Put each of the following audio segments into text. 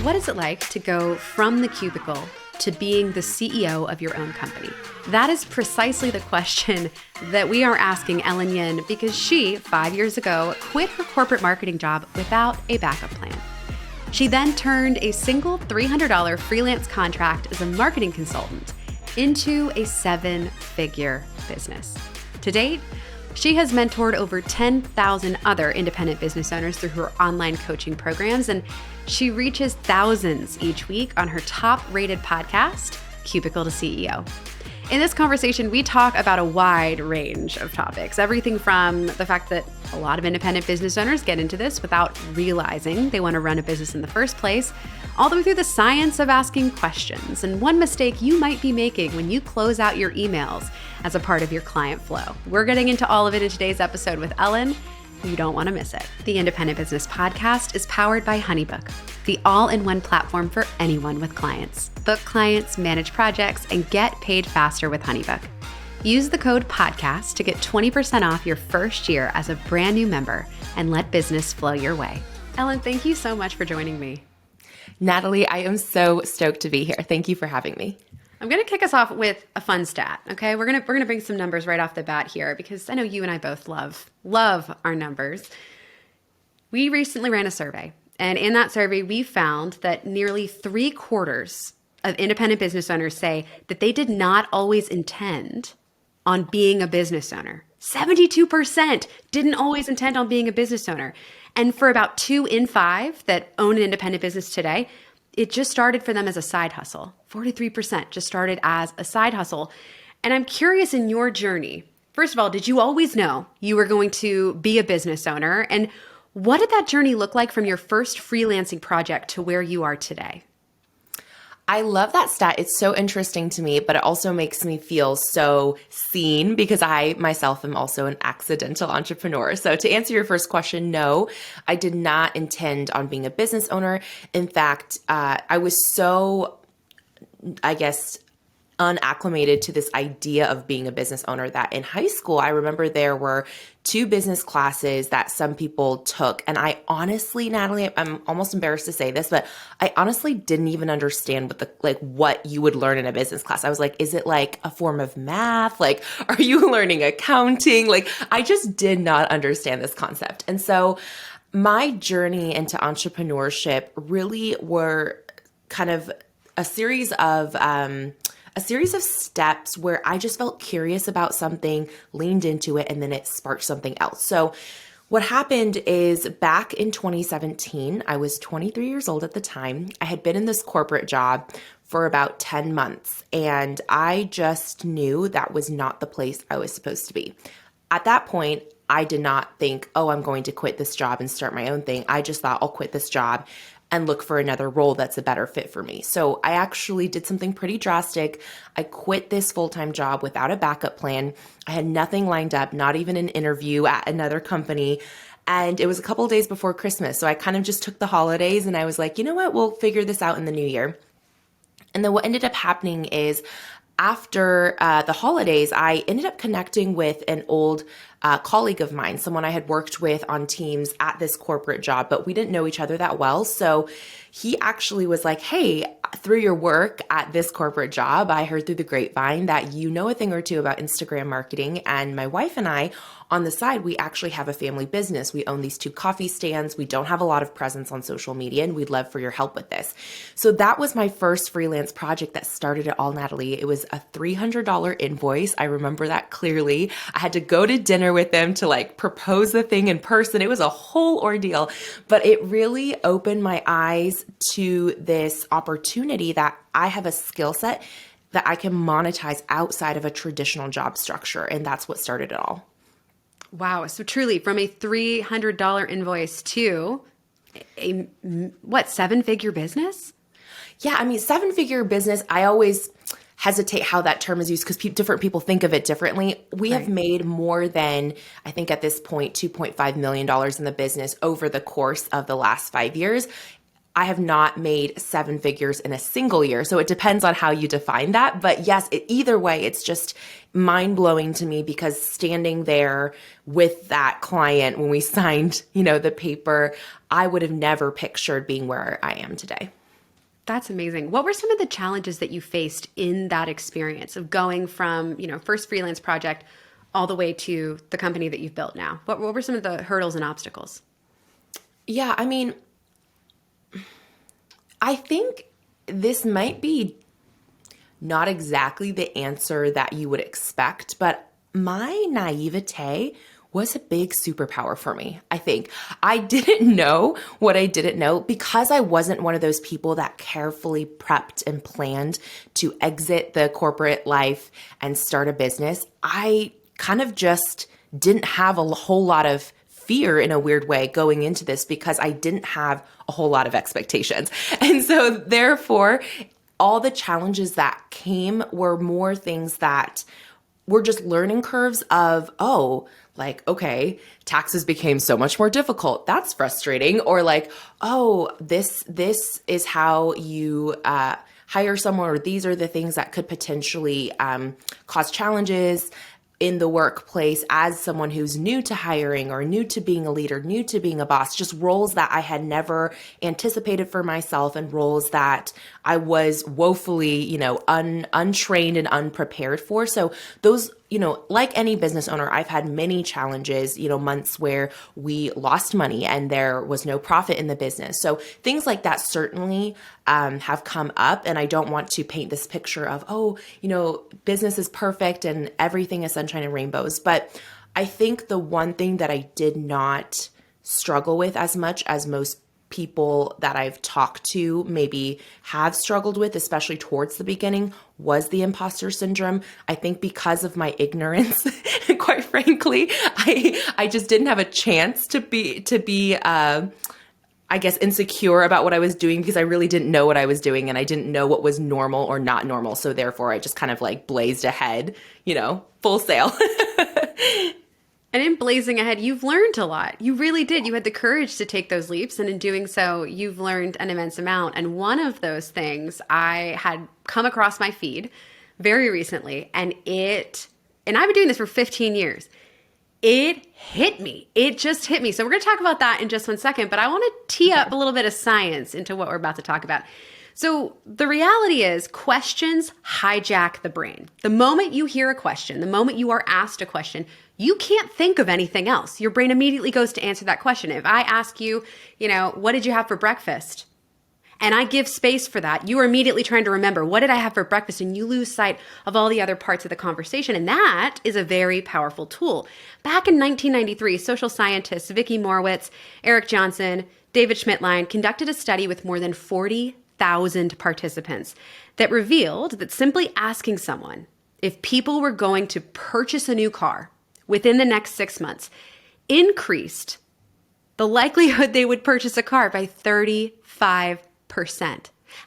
What is it like to go from the cubicle to being the CEO of your own company? That is precisely the question that we are asking Ellen Yin, because she, 5 years ago, quit her corporate marketing job without a backup plan. She then turned a single $300 freelance contract as a marketing consultant into a 7-figure business. To date, she has mentored over 10,000 other independent business owners through her online coaching programs, and she reaches thousands each week on her top-rated podcast, Cubicle to CEO. In this conversation, we talk about a wide range of topics, everything from the fact that a lot of independent business owners get into this without realizing they want to run a business in the first place, all the way through the science of asking questions and one mistake you might be making when you close out your emails as a part of your client flow. We're getting into all of it in today's episode with Ellen. You don't want to miss it. The Independent Business Podcast is powered by HoneyBook, the all-in-one platform for anyone with clients. Book clients, manage projects, and get paid faster with HoneyBook. Use the code PODCAST to get 20% off your first year as a brand new member and let business flow your way. Ellen, thank you so much for joining me. Natalie, I am so stoked to be here. Thank you for having me. I'm going to kick us off with a fun stat, okay? We're going to bring some numbers right off the bat here because I know you and I both love our numbers. We recently ran a survey, and in that survey, we found that nearly 3/4 of independent business owners say that they did not always intend on being a business owner. 72% didn't always intend on being a business owner. And for about 2 in 5 that own an independent business today, it just started for them as a side hustle. 43% just started as a side hustle. And I'm curious, in your journey, first of all, did you always know you were going to be a business owner? And what did that journey look like from your first freelancing project to where you are today? I love that stat. It's so interesting to me, but it also makes me feel so seen because I myself am also an accidental entrepreneur. So to answer your first question, no, I did not intend on being a business owner. In fact, I was so, unacclimated to this idea of being a business owner that in high school, I remember there were 2 business classes that some people took. And I honestly, Natalie, I'm almost embarrassed to say this, but I honestly didn't even understand what you would learn in a business class. I was like, is it like a form of math? Like, are you learning accounting? Like, I just did not understand this concept. And so my journey into entrepreneurship really were kind of a series of steps where I just felt curious about something, leaned into it, and then it sparked something else. So what happened is back in 2017, I was 23 years old at the time. I had been in this corporate job for about 10 months, and I just knew that was not the place I was supposed to be. At that point, I did not think, oh, I'm going to quit this job and start my own thing. I just thought I'll quit this job and look for another role that's a better fit for me. So I actually did something pretty drastic. I quit this full-time job without a backup plan. I had nothing lined up, not even an interview at another company. And it was a couple of days before Christmas. So I kind of just took the holidays and I was like, you know what, we'll figure this out in the new year. And then what ended up happening is after the holidays, I ended up connecting with an old colleague of mine, someone I had worked with on teams at this corporate job, but we didn't know each other that well. So he actually was like, hey, through your work at this corporate job, I heard through the grapevine that you know a thing or two about Instagram marketing. And my wife and I, on the side, we actually have a family business. We own these 2 coffee stands. We don't have a lot of presence on social media, and we'd love for your help with this. So that was my first freelance project that started it all, Natalie. It was a $300 invoice. I remember that clearly. I had to go to dinner with them to propose the thing in person. It was a whole ordeal, but it really opened my eyes to this opportunity that I have a skill set that I can monetize outside of a traditional job structure. And that's what started it all. Wow. So truly, from a $300 invoice to a 7-figure business? Yeah. I mean, 7-figure business, I always hesitate how that term is used because different people think of it differently. We have made more than, I think at this point, $2.5 million in the business over the course of the last 5 years. I have not made 7 figures in a single year. So it depends on how you define that. But yes, either way, it's just mind blowing to me because standing there with that client when we signed, the paper, I would have never pictured being where I am today. That's amazing. What were some of the challenges that you faced in that experience of going from, first freelance project all the way to the company that you've built now? What were some of the hurdles and obstacles? Yeah, I mean, I think this might be not exactly the answer that you would expect, but my naivete was a big superpower for me. I think I didn't know what I didn't know because I wasn't one of those people that carefully prepped and planned to exit the corporate life and start a business. I kind of just didn't have a whole lot of fear in a weird way going into this because I didn't have a whole lot of expectations. And so therefore, all the challenges that came were more things that were just learning curves of, okay, taxes became so much more difficult. That's frustrating. Or like, this is how you hire someone, or these are the things that could potentially cause challenges in the workplace as someone who's new to hiring or new to being a leader, new to being a boss, just roles that I had never anticipated for myself and roles that I was woefully, untrained and unprepared for. So those, like any business owner, I've had many challenges, months where we lost money and there was no profit in the business. So things like that certainly have come up. And I don't want to paint this picture of, business is perfect and everything is sunshine and rainbows. But I think the one thing that I did not struggle with as much as most people that I've talked to maybe have struggled with, especially towards the beginning, was the imposter syndrome. I think because of my ignorance, quite frankly, I just didn't have a chance to be I guess insecure about what I was doing because I really didn't know what I was doing and I didn't know what was normal or not normal. So therefore I just kind of like blazed ahead, full sail. And in blazing ahead, you've learned a lot. You really did. You had the courage to take those leaps. And in doing so, you've learned an immense amount. And one of those things I had come across my feed very recently, and I've been doing this for 15 years. It hit me. It just hit me. So we're going to talk about that in just one second, but I want to tee up a little bit of science into what we're about to talk about. So the reality is questions hijack the brain. The moment you hear a question, the moment you are asked a question, you can't think of anything else. Your brain immediately goes to answer that question. If I ask you, what did you have for breakfast? And I give space for that, you are immediately trying to remember, what did I have for breakfast? And you lose sight of all the other parts of the conversation. And that is a very powerful tool. Back in 1993, social scientists Vicki Morowitz, Eric Johnson, David Schmidtlein conducted a study with more than 40,000 participants that revealed that simply asking someone if people were going to purchase a new car within the next 6 months increased the likelihood they would purchase a car by 35%.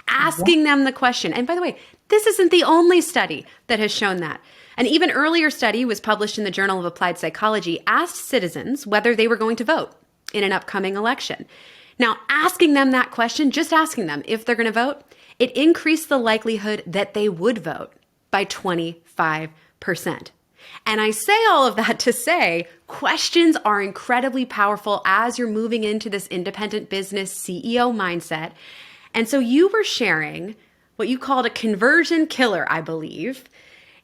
Asking them the question. And by the way, this isn't the only study that has shown that. An even earlier study was published in the Journal of Applied Psychology, asked citizens whether they were going to vote in an upcoming election. Now, asking them that question, just asking them if they're going to vote, it increased the likelihood that they would vote by 25%. And I say all of that to say questions are incredibly powerful as you're moving into this independent business CEO mindset. And so you were sharing what you called a conversion killer, I believe,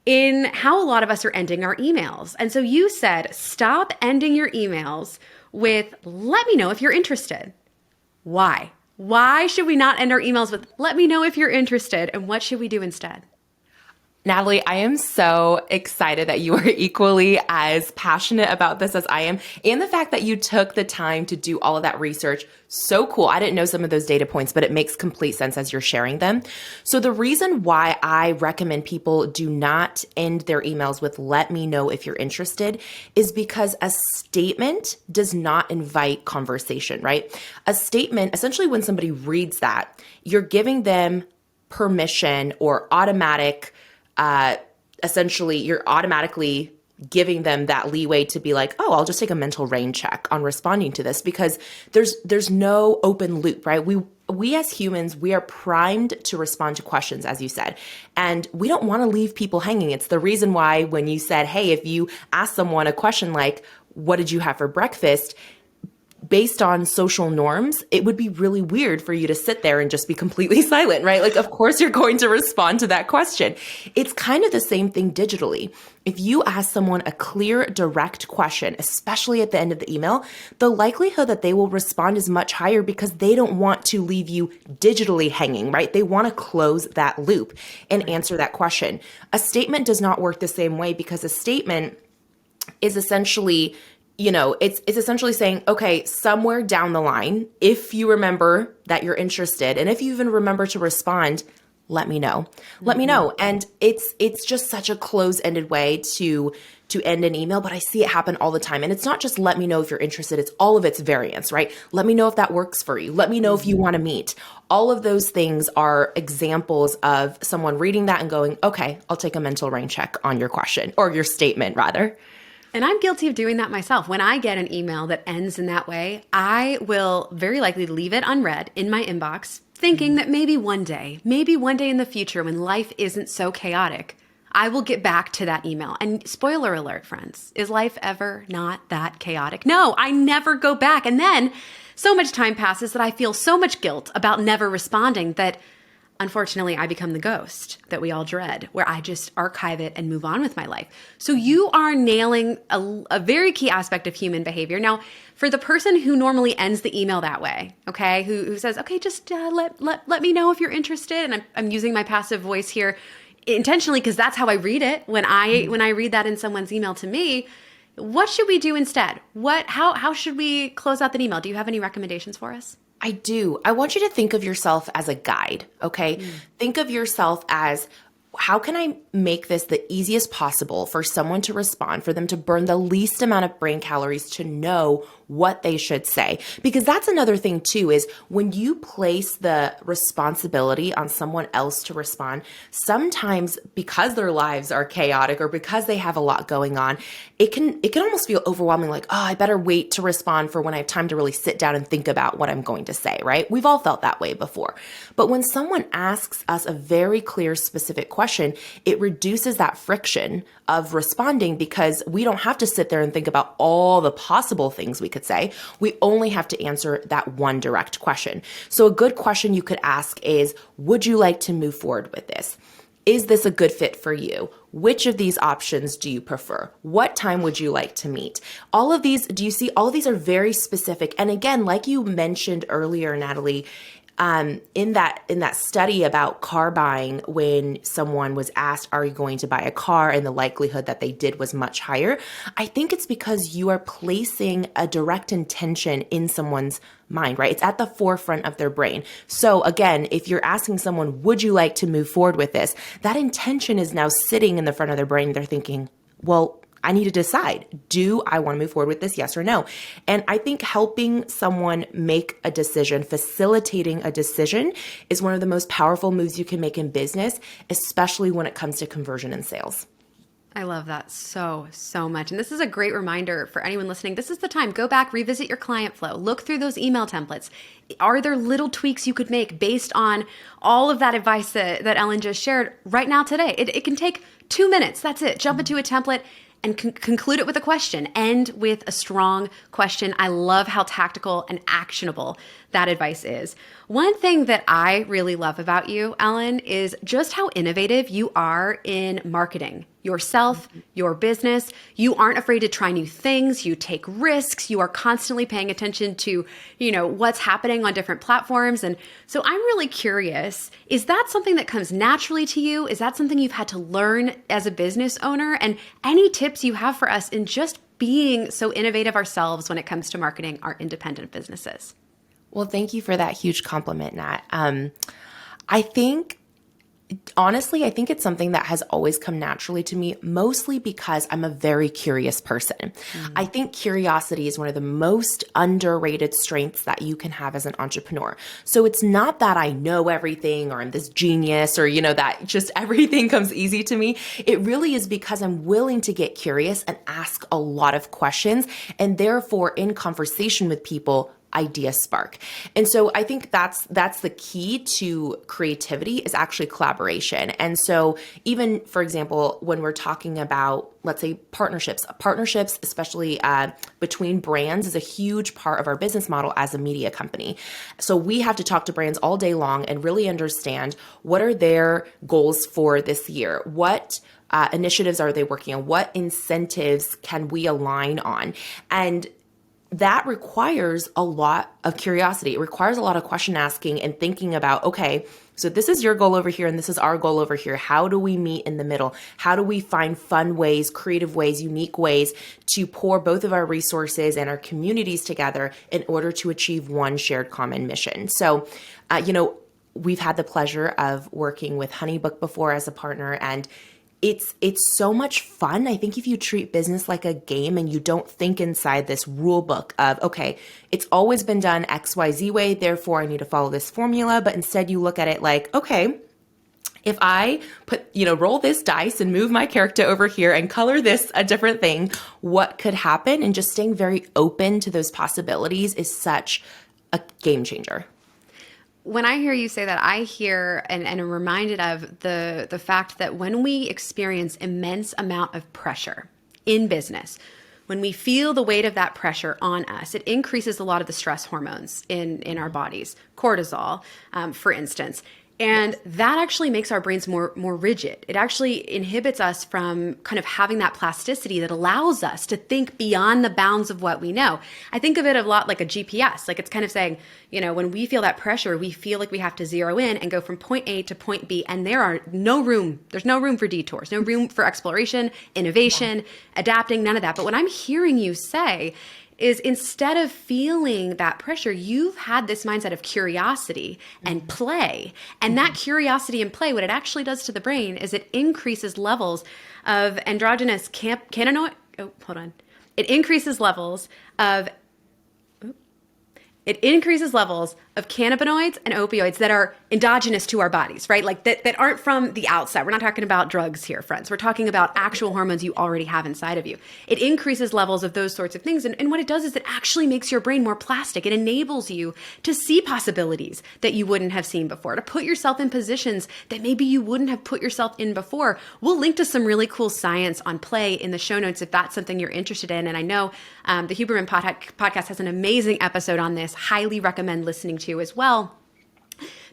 in how a lot of us are ending our emails. And so you said, stop ending your emails with, let me know if you're interested. Why? Why should we not end our emails with, let me know if you're interested, and what should we do instead? Natalie, I am so excited that you are equally as passionate about this as I am, and the fact that you took the time to do all of that research. So cool. I didn't know some of those data points, but it makes complete sense as you're sharing them. So the reason why I recommend people do not end their emails with "let me know if you're interested" is because a statement does not invite conversation, right? A statement, essentially when somebody reads that, you're giving them permission or essentially you're automatically giving them that leeway to be like, oh, I'll just take a mental rain check on responding to this, because there's no open loop, right? We as humans, we are primed to respond to questions, as you said, and we don't want to leave people hanging. It's the reason why when you said, hey, if you ask someone a question like, what did you have for breakfast? based on social norms, it would be really weird for you to sit there and just be completely silent, right? Like, of course you're going to respond to that question. It's kind of the same thing digitally. If you ask someone a clear, direct question, especially at the end of the email, the likelihood that they will respond is much higher because they don't want to leave you digitally hanging, right? They want to close that loop and answer that question. A statement does not work the same way because a statement is essentially, it's essentially saying, okay, somewhere down the line, if you remember that you're interested, and if you even remember to respond, let me know. Let me know. And it's just such a close-ended way to end an email, but I see it happen all the time. And it's not just let me know if you're interested, it's all of its variants, right? Let me know if that works for you. Let me know if you want to meet. All of those things are examples of someone reading that and going, okay, I'll take a mental rain check on your question or your statement rather. And I'm guilty of doing that myself. When I get an email that ends in that way, I will very likely leave it unread in my inbox, thinking that maybe one day in the future when life isn't so chaotic, I will get back to that email. And spoiler alert, friends, is life ever not that chaotic? No, I never go back. And then so much time passes that I feel so much guilt about never responding that unfortunately, I become the ghost that we all dread, where I just archive it and move on with my life. So you are nailing a very key aspect of human behavior. Now, for the person who normally ends the email that way, okay, who says, okay, just let me know if you're interested, and I'm using my passive voice here intentionally because that's how I read it when I read that in someone's email to me. What should we do instead? How should we close out that email? Do you have any recommendations for us? I do. I want you to think of yourself as a guide, okay? Think of yourself as, how can I make this the easiest possible for someone to respond, for them to burn the least amount of brain calories to know what they should say? Because that's another thing too, is when you place the responsibility on someone else to respond, sometimes because their lives are chaotic or because they have a lot going on, it can almost feel overwhelming, like, oh, I better wait to respond for when I have time to really sit down and think about what I'm going to say, right? We've all felt that way before. But when someone asks us a very clear, specific question, it reduces that friction of responding because we don't have to sit there and think about all the possible things we could say. We only have to answer that one direct question. So a good question you could ask is, would you like to move forward with this? Is this a good fit for you? Which of these options do you prefer? What time would you like to meet? All of these, do you see, all of these are very specific. And again, like you mentioned earlier, Natalie, in that study about car buying, when someone was asked, are you going to buy a car? And the likelihood that they did was much higher. I think it's because you are placing a direct intention in someone's mind, right? It's at the forefront of their brain. So again, if you're asking someone, would you like to move forward with this? That intention is now sitting in the front of their brain. They're thinking, well, I need to decide, do I want to move forward with this? Yes or no? And I think helping someone make a decision, facilitating a decision, is one of the most powerful moves you can make in business, especially when it comes to conversion and sales. I love that so much. And this is a great reminder for anyone listening. This is the time. Go back, revisit your client flow, look through those email templates. Are there little tweaks you could make based on all of that advice that Ellen just shared right now today? It can take 2 minutes. That's it. Jump into a template and conclude it with a question. End with a strong question. I love how tactical and actionable that advice is. One thing that I really love about you, Ellen, is just how innovative you are in marketing yourself, your business. You aren't afraid to try new things. You take risks. You are constantly paying attention to, what's happening on different platforms. And so I'm really curious, is that something that comes naturally to you? Is that something you've had to learn as a business owner? And any tips you have for us in just being so innovative ourselves when it comes to marketing our independent businesses? Well, thank you for that huge compliment, Nat. Honestly, I think it's something that has always come naturally to me, mostly because I'm a very curious person. I think curiosity is one of the most underrated strengths that you can have as an entrepreneur. So it's not that I know everything or I'm this genius or, that just everything comes easy to me. It really is because I'm willing to get curious and ask a lot of questions, and therefore in conversation with people, idea spark. And so I think that's the key to creativity is actually collaboration. And so even, for example, when we're talking about, let's say, partnerships, especially between brands, is a huge part of our business model as a media company. So we have to talk to brands all day long and really understand what are their goals for this year? What initiatives are they working on? What incentives can we align on? And that requires a lot of curiosity. It requires a lot of question asking and thinking about, okay, so this is your goal over here and this is our goal over here. How do we meet in the middle? How do we find fun ways, creative ways, unique ways to pour both of our resources and our communities together in order to achieve one shared common mission? So, we've had the pleasure of working with HoneyBook before as a partner, and it's so much fun. I think if you treat business like a game and you don't think inside this rule book of, okay, it's always been done XYZ way, therefore I need to follow this formula, but instead you look at it like, okay, if I roll this dice and move my character over here and color this a different thing, what could happen? And just staying very open to those possibilities is such a game changer. When I hear you say that, I hear and am reminded of the fact that when we experience immense amount of pressure in business, when we feel the weight of that pressure on us, it increases a lot of the stress hormones in our bodies, cortisol, for instance. And that actually makes our brains more rigid. It actually inhibits us from kind of having that plasticity that allows us to think beyond the bounds of what we know. I think of it a lot like a GPS. Like it's kind of saying, when we feel that pressure, we feel like we have to zero in and go from point A to point B. And there's no room for detours, no room for exploration, innovation, adapting, none of that. But what I'm hearing you say is instead of feeling that pressure, you've had this mindset of curiosity and play. And that curiosity and play, what it actually does to the brain is it increases levels of endogenous cannabinoid. Oh, hold on. It increases levels of cannabinoids and opioids that are endogenous to our bodies, right? Like that aren't from the outside. We're not talking about drugs here, friends. We're talking about actual hormones you already have inside of you. It increases levels of those sorts of things. And what it does is it actually makes your brain more plastic. It enables you to see possibilities that you wouldn't have seen before, to put yourself in positions that maybe you wouldn't have put yourself in before. We'll link to some really cool science on play in the show notes if that's something you're interested in. And I know the Huberman podcast has an amazing episode on this. Highly recommend listening to as well.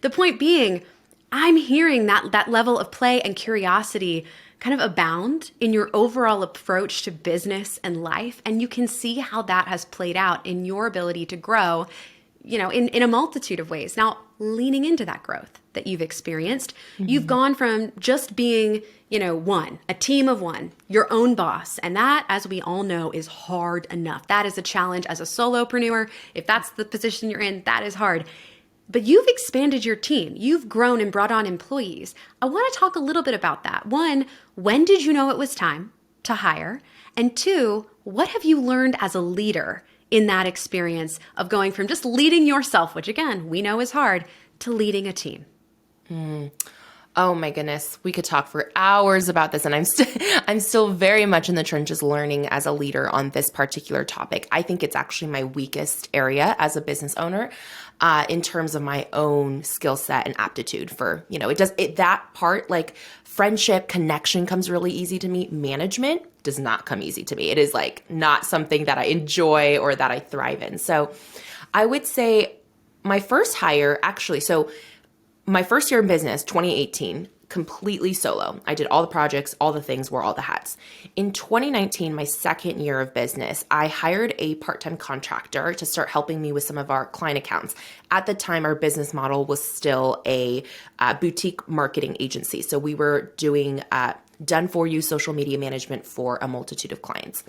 The point being, I'm hearing that level of play and curiosity kind of abound in your overall approach to business and life. And you can see how that has played out in your ability to grow, in a multitude of ways. Now, leaning into that growth that you've experienced, you've gone from just being, a team of one, your own boss. And that, as we all know, is hard enough. That is a challenge as a solopreneur. If that's the position you're in, that is hard. But you've expanded your team. You've grown and brought on employees. I want to talk a little bit about that. One, when did you know it was time to hire? And two, what have you learned as a leader in that experience of going from just leading yourself, which again, we know is hard, to leading a team? Oh my goodness, we could talk for hours about this, and I'm still very much in the trenches learning as a leader on this particular topic. I think it's actually my weakest area as a business owner, in terms of my own skill set and aptitude for, that part, like friendship, connection comes really easy to me. Management does not come easy to me. It is like not something that I enjoy or that I thrive in. So I would say my first hire, my first year in business, 2018, completely solo. I did all the projects, all the things, wore all the hats. In 2019, my second year of business, I hired a part-time contractor to start helping me with some of our client accounts. At the time, our business model was still a boutique marketing agency. So we were doing done-for-you social media management for a multitude of clients.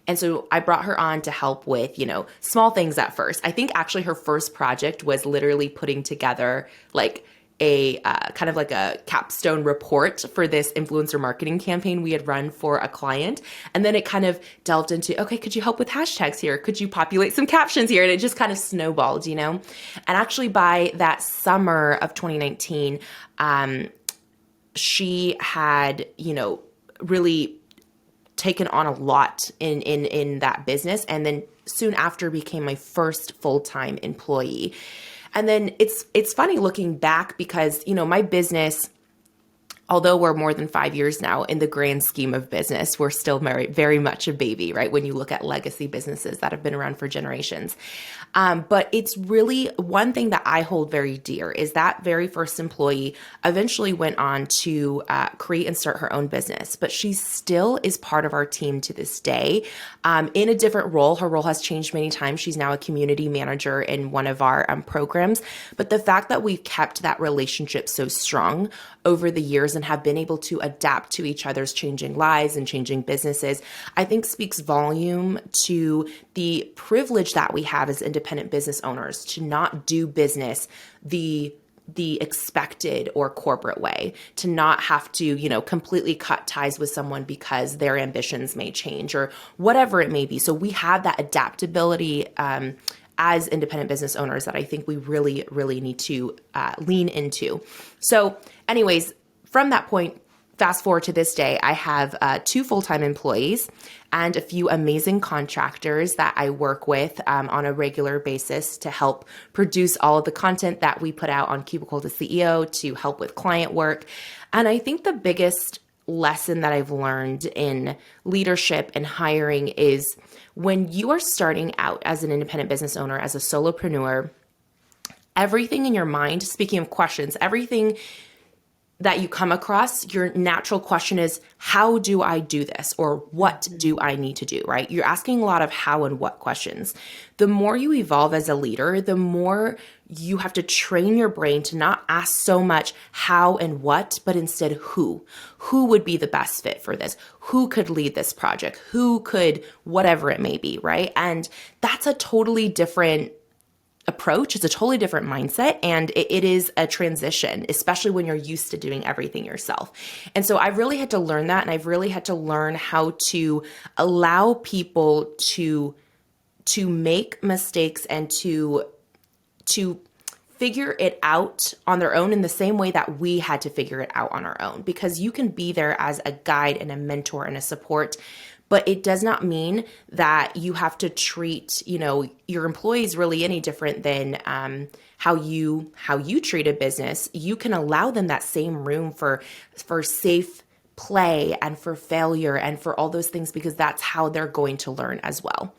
And so I brought her on to help with, small things at first. I think actually her first project was literally putting together like a kind of like a capstone report for this influencer marketing campaign we had run for a client. And then it kind of delved into, okay, could you help with hashtags here? Could you populate some captions here? And it just kind of snowballed, And actually by that summer of 2019, she had, really taken on a lot in that business, and then soon after became my first full-time employee. And then it's funny looking back because, my business, although we're more than 5 years now in the grand scheme of business, we're still very much a baby, right? When you look at legacy businesses that have been around for generations. But it's really one thing that I hold very dear is that very first employee eventually went on to create and start her own business, but she still is part of our team to this day in a different role. Her role has changed many times. She's now a community manager in one of our programs. But the fact that we've kept that relationship so strong over the years and have been able to adapt to each other's changing lives and changing businesses, I think speaks volume to the privilege that we have as independent business owners to not do business the expected or corporate way, to not have to, completely cut ties with someone because their ambitions may change or whatever it may be. So we have that adaptability as independent business owners that I think we really, really need to lean into. So anyways, from that point, fast forward to this day, I have 2 full-time employees and a few amazing contractors that I work with on a regular basis to help produce all of the content that we put out on Cubicle to CEO, to help with client work. And I think the biggest lesson that I've learned in leadership and hiring is when you are starting out as an independent business owner, as a solopreneur, everything in your mind, speaking of questions, everything that you come across, your natural question is, how do I do this? Or what do I need to do, right? You're asking a lot of how and what questions. The more you evolve as a leader, the more you have to train your brain to not ask so much how and what, but instead who. Who would be the best fit for this? Who could lead this project? Who could, whatever it may be, right? And that's a totally different approach. It's a totally different mindset, and it is a transition, especially when you're used to doing everything yourself. And so I've really had to learn that, and I've really had to learn how to allow people to make mistakes and to figure it out on their own in the same way that we had to figure it out on our own, because you can be there as a guide and a mentor and a support, but it does not mean that you have to treat, your employees really any different than how you treat a business. You can allow them that same room for safe play and for failure and for all those things, because that's how they're going to learn as well.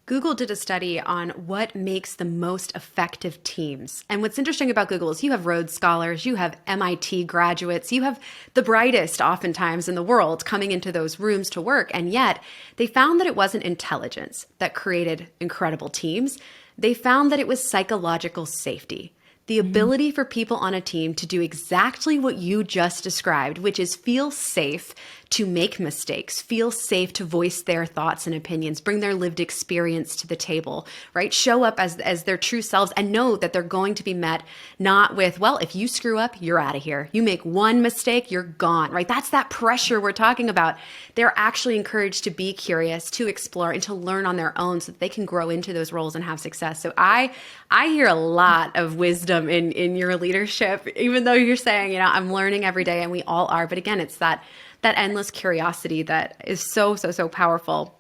Google did a study on what makes the most effective teams. And what's interesting about Google is you have Rhodes Scholars, you have MIT graduates, you have the brightest oftentimes in the world coming into those rooms to work. And yet they found that it wasn't intelligence that created incredible teams. They found that it was psychological safety. The ability for people on a team to do exactly what you just described, which is feel safe to make mistakes, feel safe to voice their thoughts and opinions, bring their lived experience to the table, right? Show up as their true selves and know that they're going to be met not with, well, if you screw up, you're out of here. You make one mistake, you're gone, right? That's that pressure we're talking about. They're actually encouraged to be curious, to explore, and to learn on their own so that they can grow into those roles and have success. So I hear a lot of wisdom in your leadership, even though you're saying, I'm learning every day, and we all are. But again, it's that endless curiosity that is so, so, so powerful.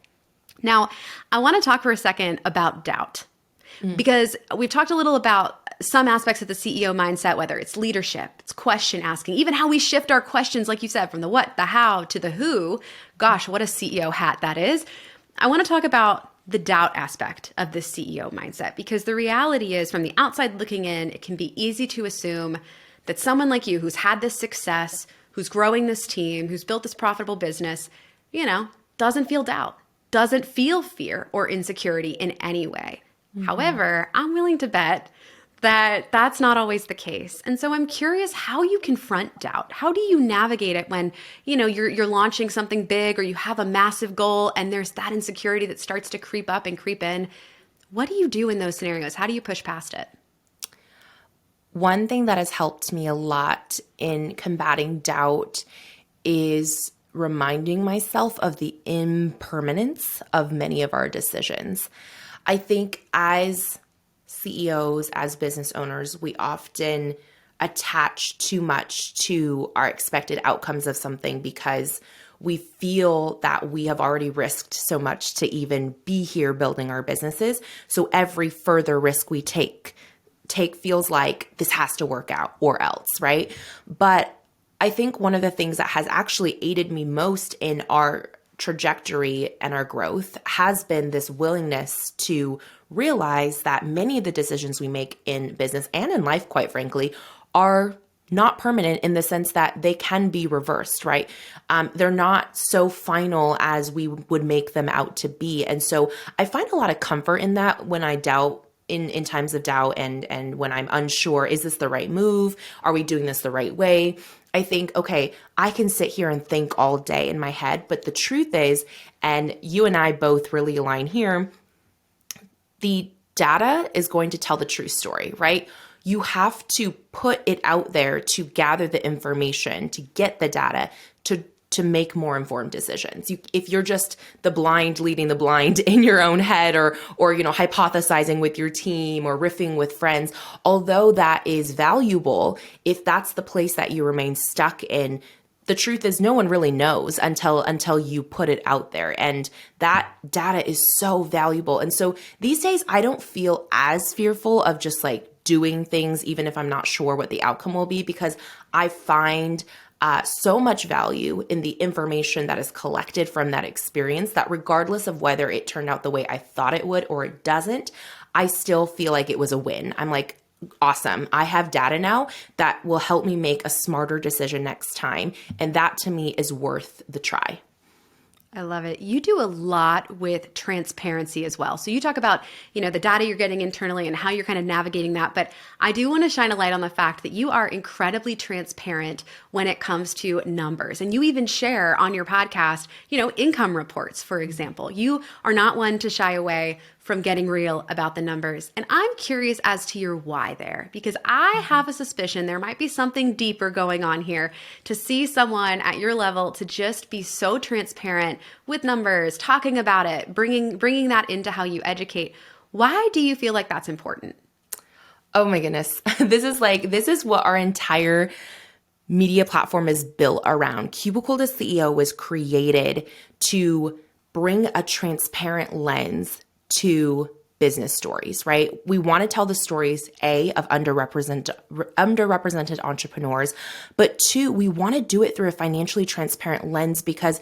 Now, I want to talk for a second about doubt, because we've talked a little about some aspects of the CEO mindset, whether it's leadership, it's question asking, even how we shift our questions, like you said, from the what, the how to the who. Gosh, what a CEO hat that is. I want to talk about the doubt aspect of the CEO mindset, because the reality is, from the outside looking in, it can be easy to assume that someone like you who's had this success, who's growing this team, who's built this profitable business, doesn't feel doubt, doesn't feel fear or insecurity in any way. However, I'm willing to bet that that's not always the case. And so I'm curious how you confront doubt. How do you navigate it when, you're launching something big, or you have a massive goal and there's that insecurity that starts to creep up and creep in? What do you do in those scenarios? How do you push past it? One thing that has helped me a lot in combating doubt is reminding myself of the impermanence of many of our decisions. I think as CEOs, as business owners, we often attach too much to our expected outcomes of something because we feel that we have already risked so much to even be here building our businesses. So every further risk we take feels like this has to work out or else, right? But I think one of the things that has actually aided me most in our trajectory and our growth has been this willingness to realize that many of the decisions we make in business and in life, quite frankly, are not permanent in the sense that they can be reversed, right? They're not so final as we would make them out to be. And so I find a lot of comfort in that when I doubt, in times of doubt and when I'm unsure, is this the right move? Are we doing this the right way? I think, okay, I can sit here and think all day in my head, but the truth is, and you and I both really align here, the data is going to tell the true story, right? You have to put it out there to gather the information, to get the data, to make more informed decisions. If you're just the blind leading the blind in your own head or hypothesizing with your team or riffing with friends, although that is valuable, if that's the place that you remain stuck in, the truth is no one really knows until you put it out there. And that data is so valuable. And so these days I don't feel as fearful of just like doing things, even if I'm not sure what the outcome will be, because I find so much value in the information that is collected from that experience that regardless of whether it turned out the way I thought it would or it doesn't, I still feel like it was a win. I'm like, awesome. I have data now that will help me make a smarter decision next time. And that to me is worth the try. I love it. You do a lot with transparency as well. So you talk about, the data you're getting internally and how you're kind of navigating that. But I do want to shine a light on the fact that you are incredibly transparent when it comes to numbers. And you even share on your podcast, income reports, for example. You are not one to shy away from getting real about the numbers. And I'm curious as to your why there, because I have a suspicion there might be something deeper going on here to see someone at your level to just be so transparent with numbers, talking about it, bringing that into how you educate. Why do you feel like that's important? Oh my goodness. This is what our entire media platform is built around. Cubicle to CEO was created to bring a transparent lens to business stories, right? We want to tell the stories, A, of underrepresented entrepreneurs, but two, we want to do it through a financially transparent lens because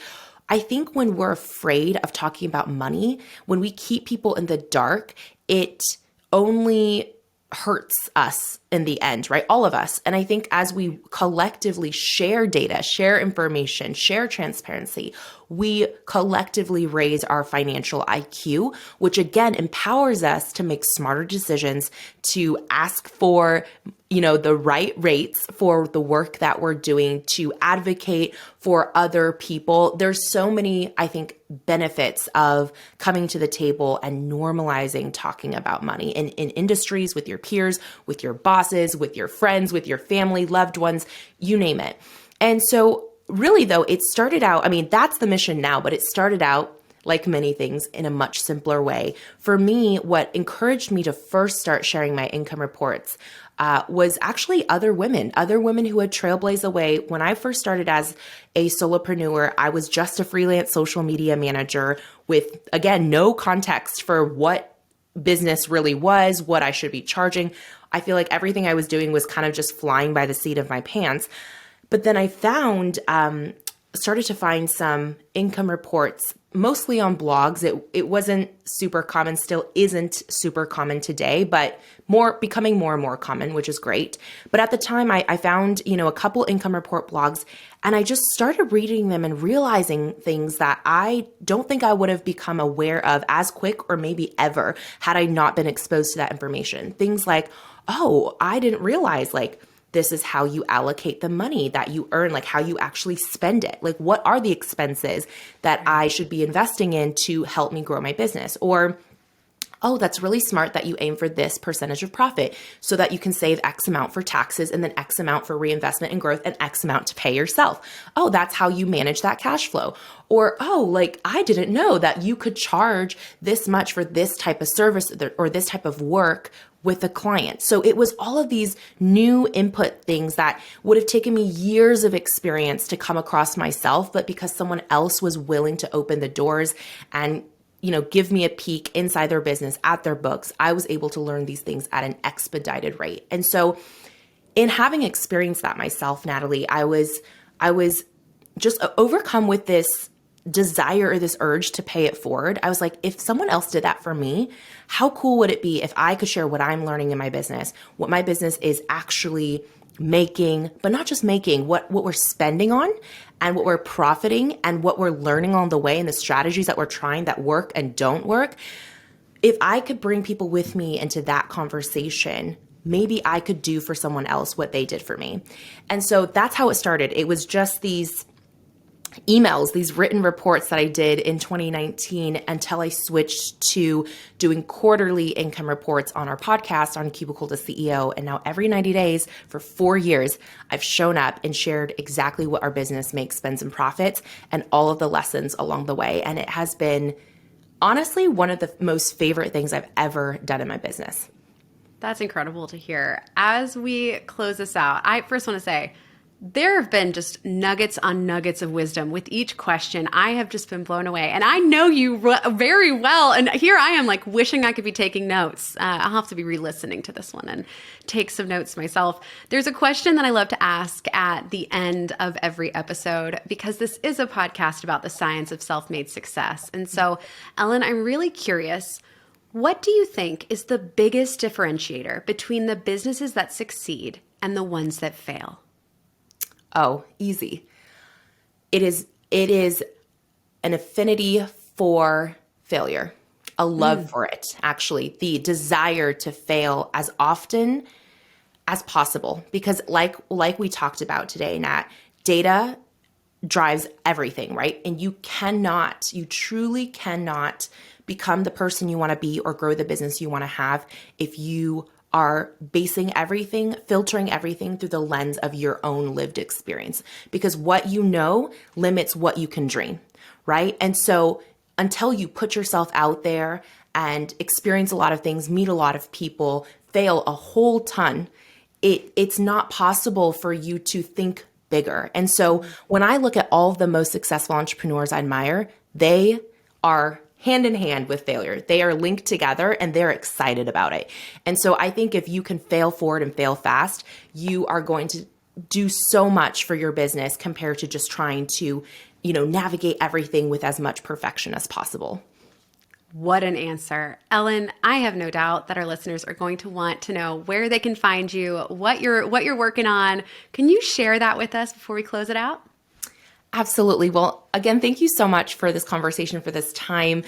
I think when we're afraid of talking about money, when we keep people in the dark, it only hurts us in the end, right? All of us. And I think as we collectively share data, share information, share transparency, we collectively raise our financial IQ, which again empowers us to make smarter decisions, to ask for, the right rates for the work that we're doing, to advocate for other people. There's so many, I think, benefits of coming to the table and normalizing talking about money in industries, with your peers, with your bosses, with your friends, with your family, loved ones, you name it. And so really though, it started out, that's the mission now, but it started out like many things in a much simpler way. For me, what encouraged me to first start sharing my income reports was actually other women who had trailblazed the way. When I first started as a solopreneur, I was just a freelance social media manager with, again, no context for what business really was, what I should be charging. I feel like everything I was doing was kind of just flying by the seat of my pants. But then I started to find some income reports, mostly on blogs. It wasn't super common, still isn't super common today, but becoming more and more common, which is great. But at the time I found, a couple income report blogs, and I just started reading them and realizing things that I don't think I would have become aware of as quick or maybe ever had I not been exposed to that information. Things like, oh, I didn't realize this is how you allocate the money that you earn, how you actually spend it. What are the expenses that I should be investing in to help me grow my business? Or, oh, that's really smart that you aim for this percentage of profit so that you can save X amount for taxes and then X amount for reinvestment and growth and X amount to pay yourself. Oh, that's how you manage that cash flow. Or, oh, I didn't know that you could charge this much for this type of service or this type of work with a client. So it was all of these new input things that would have taken me years of experience to come across myself, but because someone else was willing to open the doors and give me a peek inside their business, at their books, I was able to learn these things at an expedited rate. And so in having experienced that myself, Natalie, I was just overcome with this desire or this urge to pay it forward. I was like, if someone else did that for me, how cool would it be if I could share what I'm learning in my business, what my business is actually making, but not just making, what we're spending on and what we're profiting and what we're learning on the way and the strategies that we're trying that work and don't work. If I could bring people with me into that conversation, maybe I could do for someone else what they did for me. And so that's how it started. It was just these emails, these written reports that I did in 2019 until I switched to doing quarterly income reports on our podcast on Cubicle to CEO. And now every 90 days for 4 years, I've shown up and shared exactly what our business makes, spends, and profits, and all of the lessons along the way. And it has been honestly one of the most favorite things I've ever done in my business. That's incredible to hear. As we close this out, I first want to say, there have been just nuggets on nuggets of wisdom with each question. I have just been blown away. And I know you very well. And here I am like wishing I could be taking notes. I'll have to be re-listening to this one and take some notes myself. There's a question that I love to ask at the end of every episode because this is a podcast about the science of self-made success. And so, Ellen, I'm really curious, what do you think is the biggest differentiator between the businesses that succeed and the ones that fail? Oh, easy. It is an affinity for failure, a love for it, actually, the desire to fail as often as possible. Because like we talked about today, Nat, data drives everything, right? And you truly cannot become the person you want to be or grow the business you want to have if you are basing everything, filtering everything through the lens of your own lived experience, because what you know limits what you can dream, right? And so until you put yourself out there and experience a lot of things, meet a lot of people, fail a whole ton, it's not possible for you to think bigger. And so when I look at all of the most successful entrepreneurs I admire, they are hand in hand with failure. They are linked together and they're excited about it. And so I think if you can fail forward and fail fast, you are going to do so much for your business compared to just trying to, navigate everything with as much perfection as possible. What an answer. Ellen, I have no doubt that our listeners are going to want to know where they can find you, what you're working on. Can you share that with us before we close it out? Absolutely. Well, again, thank you so much for this conversation, for this time.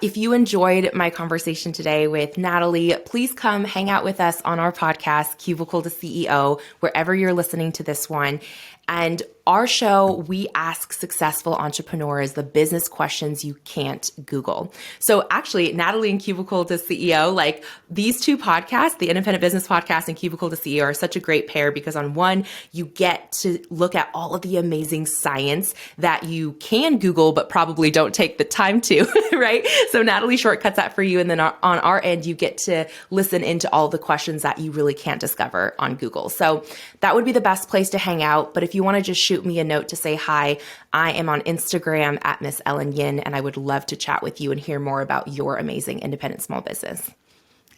If you enjoyed my conversation today with Natalie, please come hang out with us on our podcast, Cubicle to CEO, wherever you're listening to this one. And our show, we ask successful entrepreneurs the business questions you can't Google. So actually, Natalie and Cubicle to CEO, like these two podcasts, the Independent Business Podcast and Cubicle to CEO, are such a great pair because on one, you get to look at all of the amazing science that you can Google, but probably don't take the time to, right? So Natalie shortcuts that for you. And then on our end, you get to listen into all the questions that you really can't discover on Google. So that would be the best place to hang out. But if you want to just shoot me a note to say hi, I am on Instagram at Miss Ellen Yin, and I would love to chat with you and hear more about your amazing independent small business.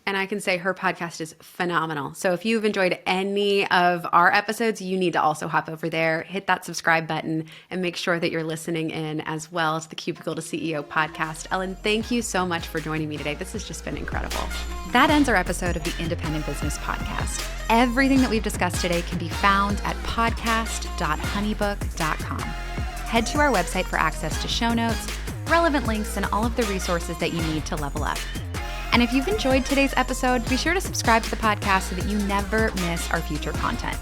And I can say her podcast is phenomenal. So if you've enjoyed any of our episodes, you need to also hop over there, hit that subscribe button, and make sure that you're listening in as well to the Cubicle to CEO podcast. Ellen, thank you so much for joining me today. This has just been incredible. That ends our episode of the Independent Business Podcast. Everything that we've discussed today can be found at podcast.honeybook.com. Head to our website for access to show notes, relevant links, and all of the resources that you need to level up. And if you've enjoyed today's episode, be sure to subscribe to the podcast so that you never miss our future content.